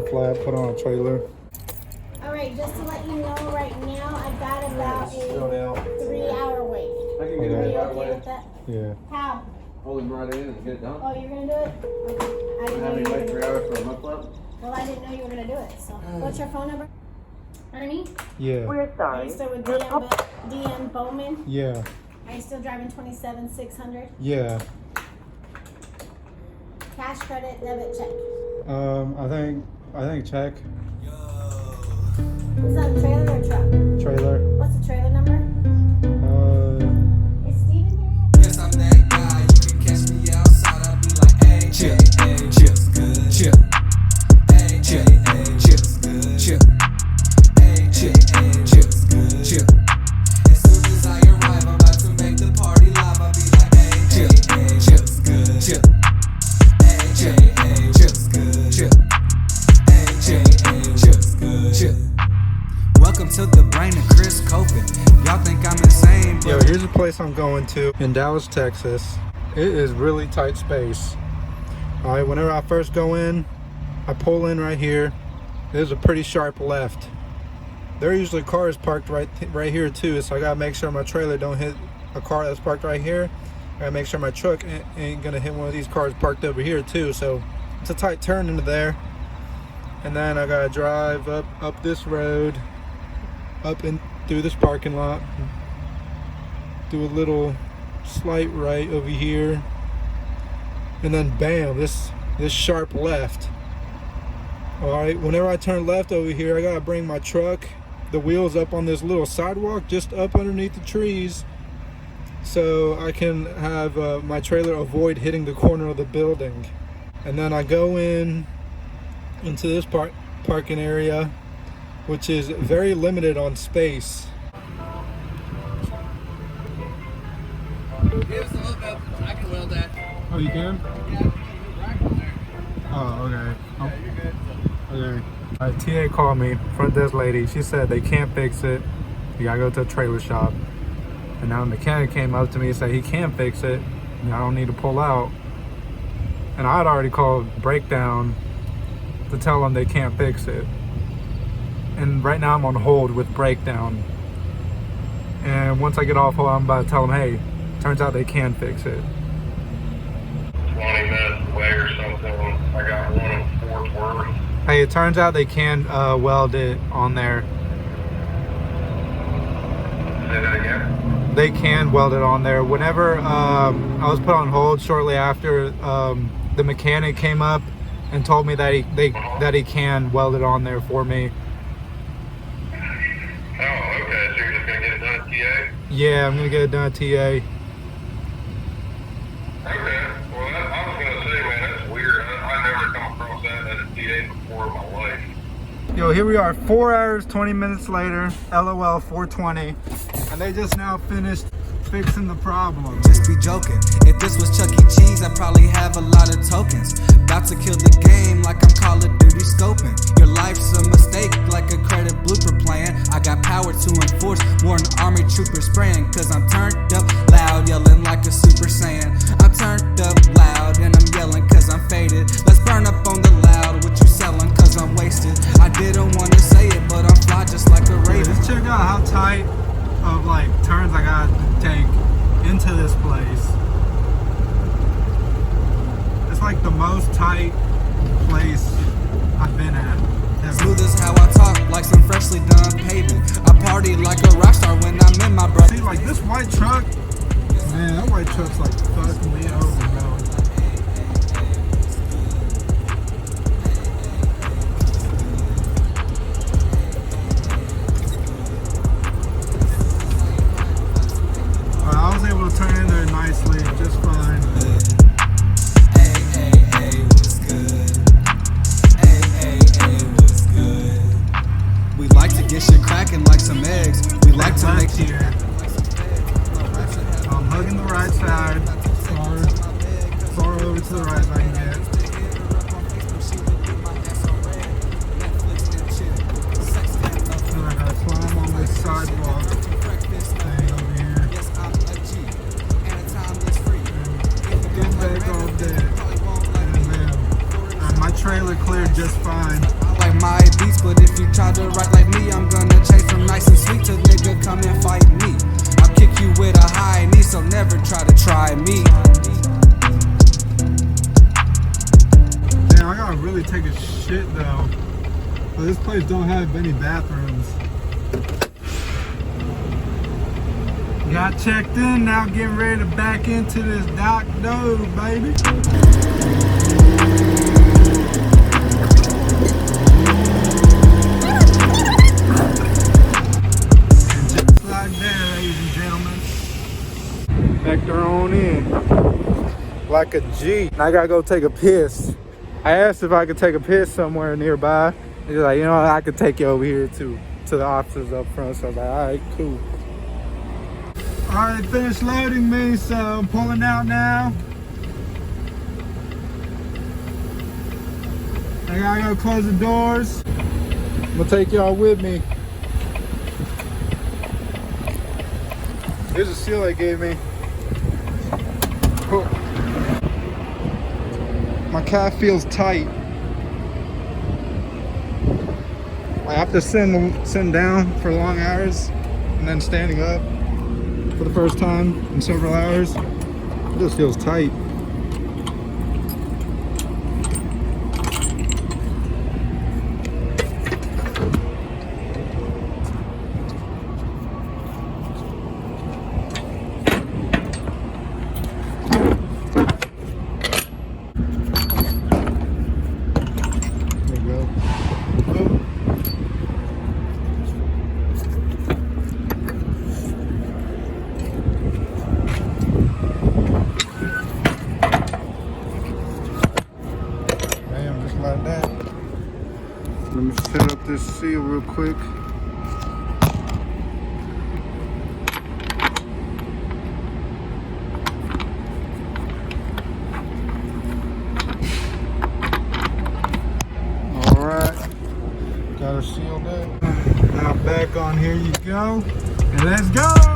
flat, put on a trailer. All right, just to let you know, right now I've got about a 3-hour wait. I can get Are it you right okay away. with that? Yeah. How? Pull him right in and get it done. Oh, you're gonna do it? Okay. I didn't know Have you me were wait 3 gonna. hours for a mud flap? Well, I didn't know you were gonna do it. So, what's your phone number? Ernie? Yeah. We're Are sorry. you still with DM Bowman? Yeah. Are you still driving 27600? Yeah. Cash, credit, debit, check. I think check. Is that a trailer or a truck? Trailer. What's the trailer number? Is Steven here yet? Yes, I'm that guy. You can catch me outside. I'll be like, hey, chip, hey, chips good, chip, hey, chip, hey, chips good, chip, hey, chip, hey, chips good, chip. As soon as I arrive, I'm about to make the party live. I'll be like, hey, chip, hey, chips good, chip, hey, chip, hey, chips good, chip, hey, chip, hey, chips good, chip. Welcome to the brain of Chris Copen. Y'all think I'm insane, but Yo, here's a place I'm going to in Dallas, Texas. It is really tight space. All right, whenever I first go in, I pull in right here. There's a pretty sharp left. There are usually cars parked right here too, so I gotta make sure my trailer don't hit a car that's parked right here. I gotta make sure my truck ain't gonna hit one of these cars parked over here too. So it's a tight turn into there, and then I gotta drive up this road, up and through this parking lot, do a little slight right over here, and then bam, this sharp left. All right, whenever I turn left over here, I gotta bring my truck, the wheels up on this little sidewalk just up underneath the trees, so I can have my trailer avoid hitting the corner of the building. And then I go into this parking area, which is very limited on space. here's the hookup. I can weld that. Oh, you can? Yeah, rack on there. Oh, okay. Yeah, you're good. Okay. TA called me, front desk lady. She said they can't fix it. You gotta go to a trailer shop. And now the mechanic came up to me and said he can fix it. And I don't need to pull out. And I had already called Breakdown to tell them they can't fix it. And right now I'm on hold with Breakdown. And once I get off hold, I'm about to tell them, hey, turns out they can fix it. 20 minutes away or something. I got one in Fort Worth. Hey, it turns out they can weld it on there. Say that again? They can weld it on there. Whenever I was put on hold shortly after, the mechanic came up and told me that he can weld it on there for me. Oh, okay. So you're just going to get it done at TA? Yeah, I'm gonna get it done at TA. Okay. Well, I was going to say, man, that's weird. I never come across that at a TA before in my life. Yo, here we are, 4 hours, 20 minutes later, LOL 420, and they just now finished fixing the problem. Just be joking. If this was Chuck E. Cheese, I'd probably have a lot of tokens. About to kill the game like I'm Call of Duty scoping. Your life's a mistake like a credit blooper plan. I got power to enforce more than army troopers spraying. Cause I'm turned up loud, yelling like a Super Saiyan. I'm turned up loud and I'm yelling cause I'm faded. Let's burn up on the loud, what you selling cause I'm wasted. I didn't wanna say it, but I'm fly just like a raven. Just check out how tight of like turns I got to take into this place. It's like the most tight place I've been at ever. Smooth as how I talk, like some freshly done pavement. I party like a rock star when I'm in my brother. See, like this white truck, man, that white truck's like fucking me over, bro. I was able to turn in there nicely, just fine. Hey, hey, hey, what's good? Hey, hey, hey, what's good? We like to get shit cracking like some eggs. We like to make here. I'm hugging the right side, far over to the right as I can get. Then I gotta climb on this sidewalk thing over here. Get back all day. And my trailer cleared just fine. tried to write like me, I'm gonna chase them nice and sweet till nigga come and fight me. I'll kick you with a high knee, so never try to try me. Damn, I gotta really take a shit though. But this place don't have any bathrooms. Got checked in, now getting ready to back into this dock door, baby. And just like that, ladies and gentlemen, Vector on in. Like a G. I gotta go take a piss. I asked if I could take a piss somewhere nearby. He's like, you know, I could take you over here too, to the officers up front. So I was like, all right, cool. All right, finished loading me, so I'm pulling out now. I gotta go close the doors. I'm gonna take y'all with me. Here's a seal they gave me. Oh. My calf feels tight. I have to sit down for long hours and then standing up for the first time in several hours. It just feels tight. There we go. Oh. Like that. Let me set up this seal real quick. All right, got her sealed up. Now back on, here you go, and let's go.